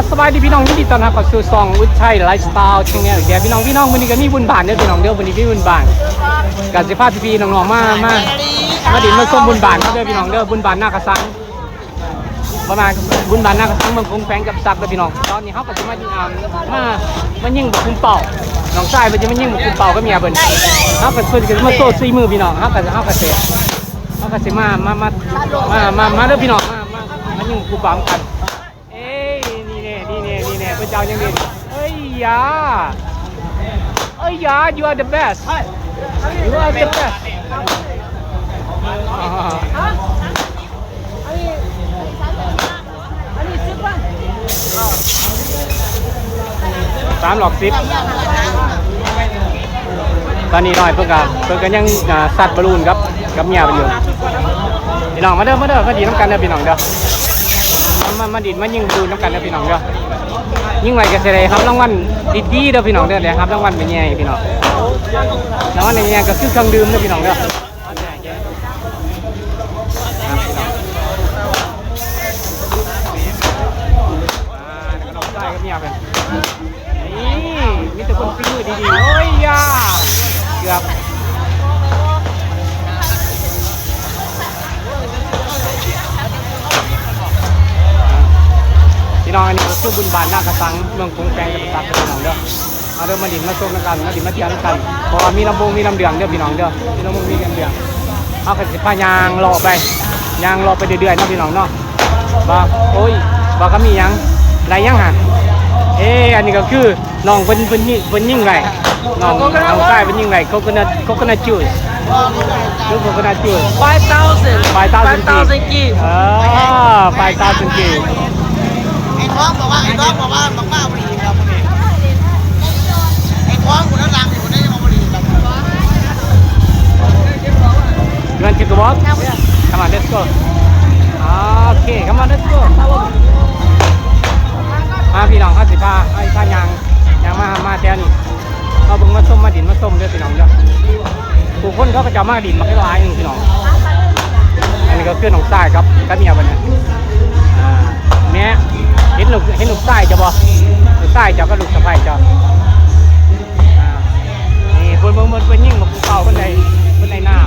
สบายดีพี่น้องยินดีต้อนรับเข้าสู่ซองวุฒิชัยไลฟ์สไตล์ช่องนี้แกพี่น้องวันนี้ก็มีบุญบานเด้อพี่น้องเด้อวันนี้มีบุญบานกับสิพาพี่น้องๆมาดินมาส้มบุญบานเด้อพี่น้องเด้อบุญบานหน้ากระสังประมาณบุญบานหน้ากระสังเมืองคงแฝงกับซักเด้อพี่น้องตอนนี้เขาก็จะมายิงบุกคุมเป่าน้องชายมันจะมายิงบุกคุมเป่าก็เมียเพิ่นเขาก็เพิ่นก็มาโซ่ซีมือพี่น้องเขาก็เสมาเด้อพี่น้องมายิงบุกคุมเป่ากันนี่พระเจ้ายังดีเอ้ยยา you are the best you are the best 3 หลอก 10ตอนนี้หน่อยเพิ่งกันยังสัตว์บอลลูนกับเมียไปอยู่พี่น้องมาเด้อก็ดีน้ำกันเด้อพี่น้องเด้อมาดินมายิงบอลลูนน้ำกันเด้อพี่น้องเด้อยิ่งไรก็เสียเลยครับรางวัลดีๆเด้อพี่น้องเด้อเลยครับรางวัลเป็นไงพี่น้องรางวัลเป็นไงก็คือเครื่องดื่มเด้อพี่น้องเด้อเราได้กับเมียเป็นนี่มีแต่คนปิ้งมือดีๆโอ้ยยาเกือบพี่น้องอันนี้ก็คือบุญบานหน้ากระสังเมืองกรุงแปลงกับตักพี่น้องเด้อเอาเด้อมาดินมาส้มกันมาดินมาเที่ยวกันเพราะว่ามีลำบงมีลำเดืองเด้อพี่น้องเด้อมีลำบงมีลำเดืองเอากระสิพายางรอไปเดือยๆนะพี่น้องเนาะบ่โอ้ยบ่ก็มียังไรยังฮะอันนี้ก็คือน้องเป็นยิ่งไรน้องชายเป็นยิ่งไรโคโคนัทจูสลูกโคโคนัทจูส5,000 กีบ5,000 กีบไอ้ท้องบอกว่ามากๆบริครับไอ้ท้องคนนั้นรังอยู่คนนั้นยังมาบริครับ You want to go walk? Come on, let's go. Okay, come on, let's go. มาพี่น้องผ้ายางมาแถวนี้เราเบิ่งมาส้มมาดินมาส้มเด้อพี่น้องเด้อผู้คนเขาก็จะมาดินมาให้ร้ายนึงพี่น้องอันนี้ก็คือน้องชายครับกับเมียบัดนี้แม่เห็นลูกชายจะบ่ลูกชายเจ้าก็ลูกสะใภ้เจ้านี่เพิ่นยิ่งมาภูเขาเพิ่นในน้ำ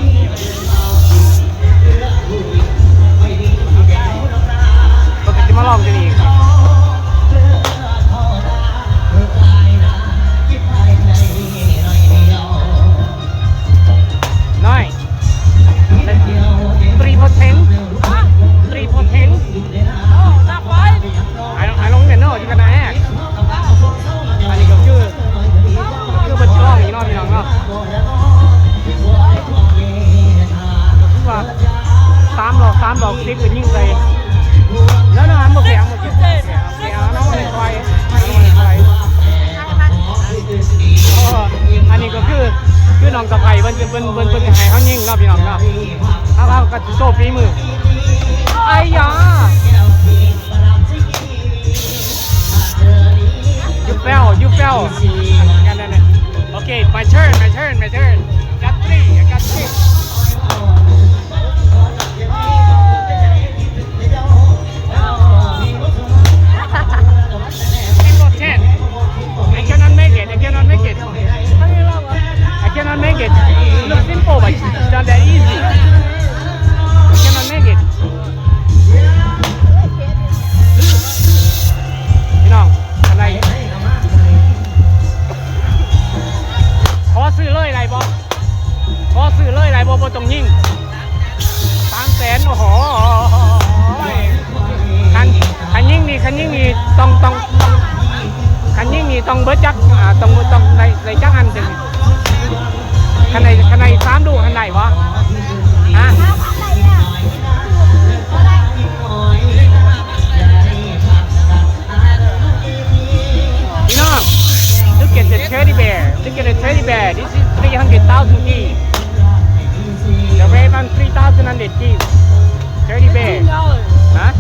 เพิ่นก็จะมาลองที่นี่น้อย3 for 10 I don't even know you gonna ask อันนี้ก็คือเป็นช่องอีกนอกพี่น้องเนาะคือว่า3 ดอก10เป็นยิ่งเลยแล้วน้ำหมดแข็งน้องอะไรคอยอันนี้ก็คือน้องสะใภ้เพิ่นให้เขายิ่งเนาะพี่น้องเนาะเขาก็โชว์ฝีมือไอ้ยาYou fell. Okay, my turn. Got 3. I got 3. 10. I cannot make it. I cannot make it. It looks simple, but it's not that easy. I cannot make it. พี่น้องอะไรขอซื้อเลยไรบอตรงยิ่ง300,000โอ้โหคันยิ่งนี่ต้องคันยิ่งนี่ต้องเบิร์ดจักต้องในจักอันถึงคันไหน3 ดูคันไหนวะพี่น้องLook at the teddy bear. This is 300,000 keys. The red one 3,100 keys. Teddy bear. Huh?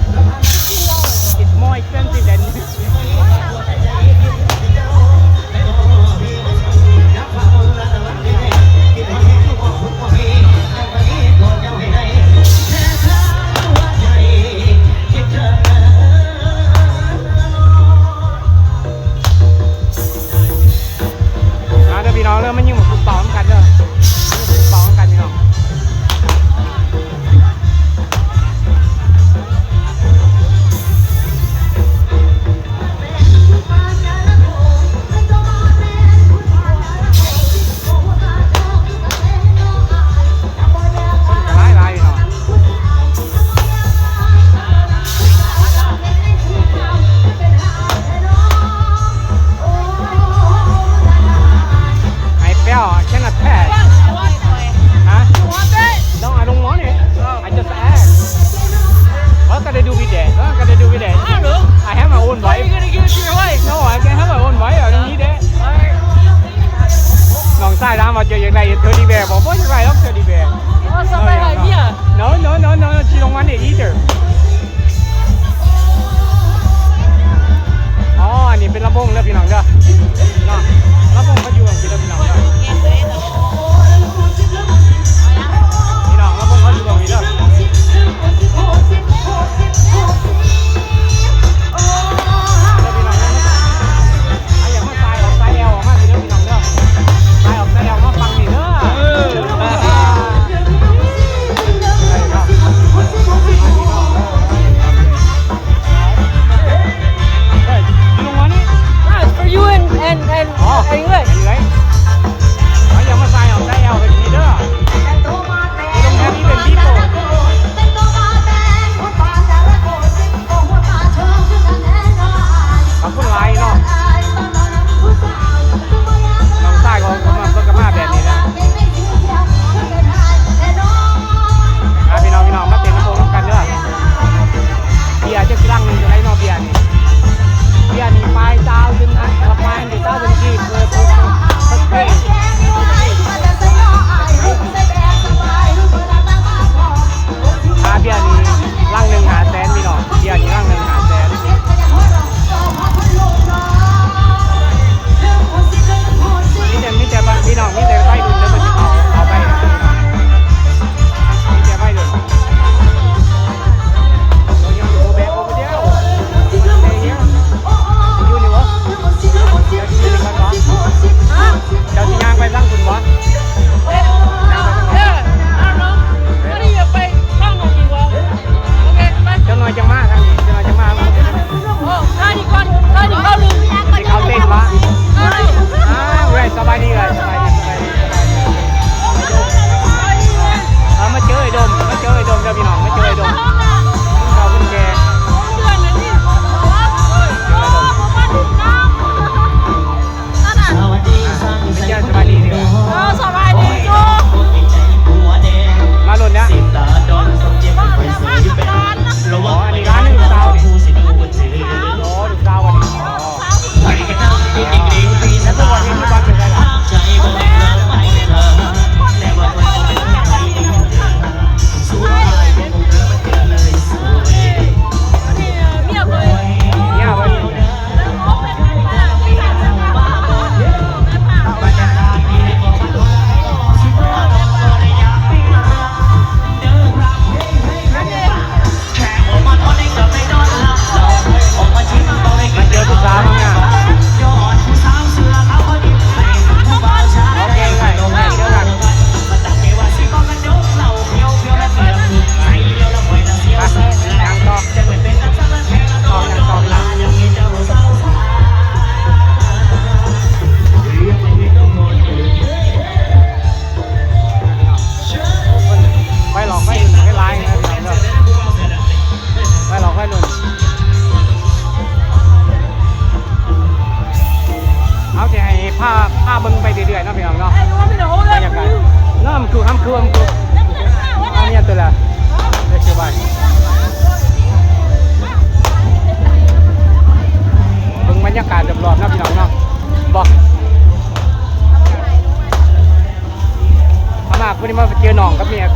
It's more expensive than.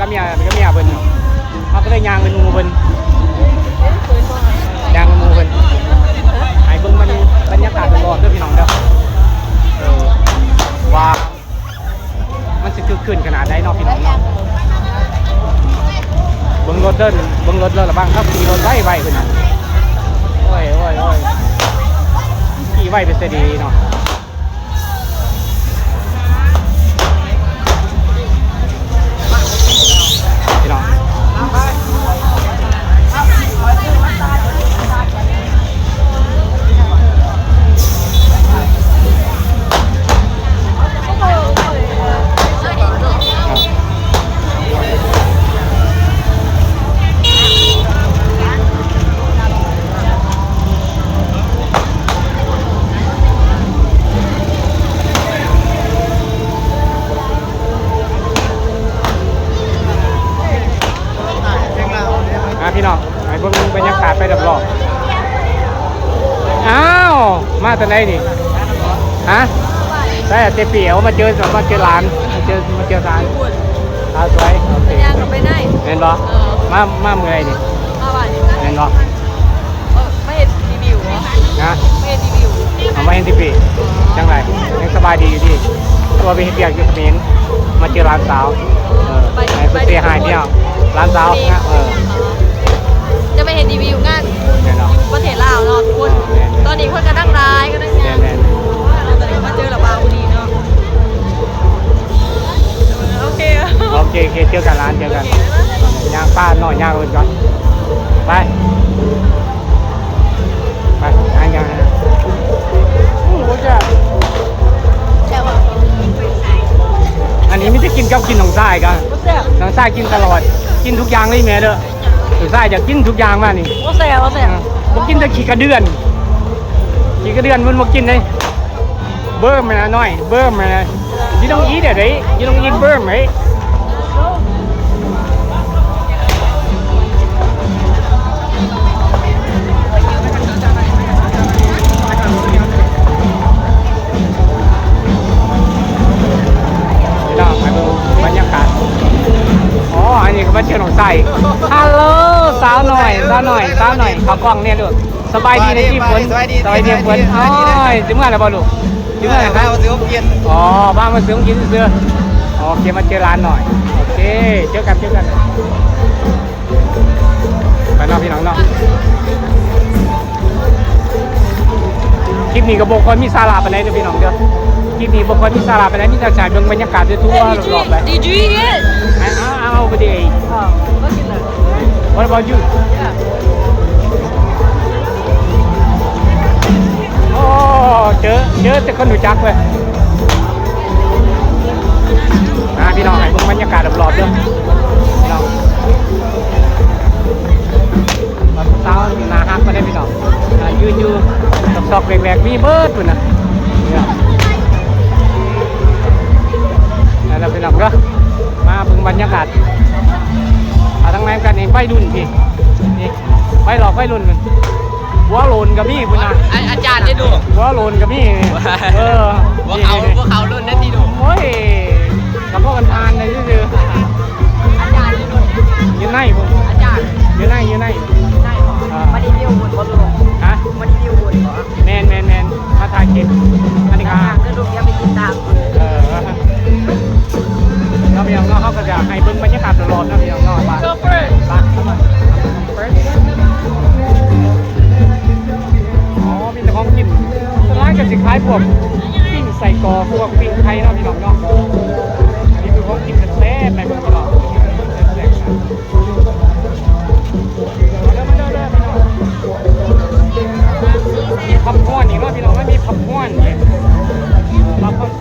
กับเมียเพิ่นเนาะเขาก็เลยยางเป็นงูเพิ่นยางเป็นงูเพิ่นให้เบิ่งบรรยากาศตลอดเด้อพี่น้องเด้อว่ามันสิคึกคืนขนาดใดเนาะพี่น้องเนาะเบิ่งรถเดินเบิ่งรถเลยละบ้างครับขี่รถไวเพิ่นน่ะโอ้ยขี่ไวเป็นเสดีเนาะพี่น้องพี่น้องไอ้พวกมึงบรรยากาศไปดับรอบอ้าวมาตอนไหนนี่ฮะได้เตเปียวมาเจอร้านมาเจอร้านสวยโอเค ย่างกับไปได้ เห็นบ่มาเมื่อยนี่ มาบ้าน เห็นบ่ ไม่เห็นรีวิวเหรอ นะ ไม่เห็นรีวิว เอามาเห็นทีปีจังไรยังสบายดีอยู่ที่ตัวไปเห็นเปียกอยู่เมนมาเจอร้านสาวไอ้เสียหายเนี่ยร้านสาวนะจะไม่เห็นรีวิวงานประเทศลาวเนาะทุกคนตอนนี้คนก็นั่งร้ายก็นั่งงานตอนนี้มาเจอหลับบาวดีเนาะโอเคเจอกันร้านเจอกันย่างป้าหน่อยย่างเลยก่อนไปย่างโอ้โหอันนี้ไม่ได้กินกับกินของทรายกันของทรายกินตลอดกินทุกอย่างเลยแม่เด้อของทรายจะกินทุกอย่างมานี่โอ้แซ่ผมกินแต่ขี้กระเดือนมันมากินเลยเบิ่มมันน้อยเบิ่มมันyou don't eat it right you don't eat worm right บรรยากาศอ๋ออันนี้ก็มาเจอหนองไส้ฮัลโหลสาวหน่อยเขากล้องเนี่ยลูกสบายดีในที่ฝนสบายดีฝนอ๋อถึงเมื่อไหร่บ่ลูกถึงเมื่อไหร่ครับอ๋อบ้านมาซื้อกินเสื้อโอเคมาเจอร้านหน่อยโอเคเจอกันไปน้องพี่น้องเนาะคลิปนี้ก็บอกคนมีสาระไปไหนเด้อพี่น้องเด้อคลิปนี้บอกคนมีสาระไปไหนมีแต่ฉากบรรยากาศทั่วๆรอบๆไป Did you eat it? I already ate. Look at that. What about you? Yeah. โอ้เจอแต่คนรู้จักเว้ยพี่น้องให้บรรยากาศรอบๆเด้อพี่น้องเช้าหน้าฮักก็ได้พี่น้องยืนอยู่ซอกๆแหวกๆมีเบิร์ดพุ่นน่ะนั่นแหละพี่น้องเด้อมาเบิ่งบรรยากาศทั้งแม่กันเองไปรุ่นพี่นี่ไปหลอกไปรุ่นมันหัวโลนกับมี่พุ่นน่ะอาจารย์ได้ดู หัวโลนกับมี่พวกเขารุ่นนั้นที่ดูโอ้ยกับพวกกันทานเลยซื่ออาจารย์ได้ดู ยืนในพุ่น อาจารย์ ยืนในได้มารีวิวบนรถฮะมารีวิวบนเหรอแมนมาถ่ายคลิปอันนี้ครับ ก็ดูยังไปติดตามเราพี่น้องเขาก็จะให้เบิ่งบรรยากาศตลอดนะพี่น้องบ้านเข้ามาอ๋อมีแต่ของกินร้านกับสินค้าพวกปิ้งใส่กอพวกปิ้งไทยเนาะพี่น้องเนาะอันนี้คือของกินแซ่บๆไปเบิ่งพี่น้องแซ่บๆมาเด้อพี่น้องมีพับก้อนอีกเนาะพี่น้องไม่มีพับก้อนเนี่ยพับก้อน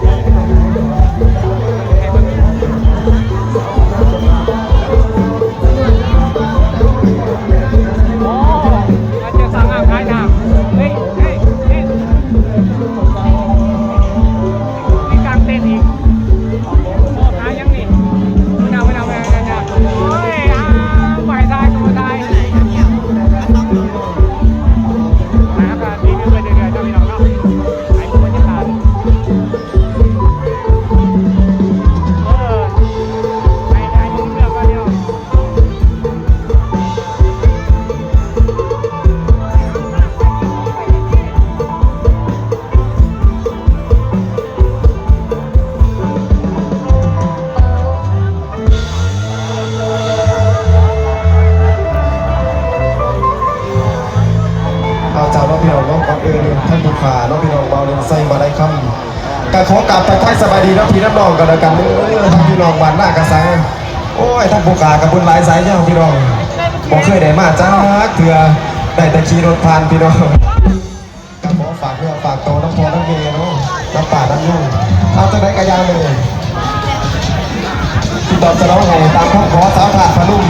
องพี่น้องน้องก่อนอื่นท่านผู้ขาน้องพี่น้องเบาเรียนไส้มาได้คำการขอกราบทักทายสบายดีน้องพี่น้องกันแล้วกันท่านพี่น้องบ้านหน้ากระสังโอ้ยท่านผู้ขากับบุญหลายสายเนี่ยพี่น้องบอกเคยได้มาจ้าเถื่อได้แต่ขี่รถผ่านพี่น้องกับขอฝากเรื่องฝากโตน้ำพอน้ำเมย์เนาะน้ำป่าน้ำยุ่งเอาจะได้กระยาเลยติดต่อจะร้องไห้ตามข้อขอสาวถาดพนุ่ม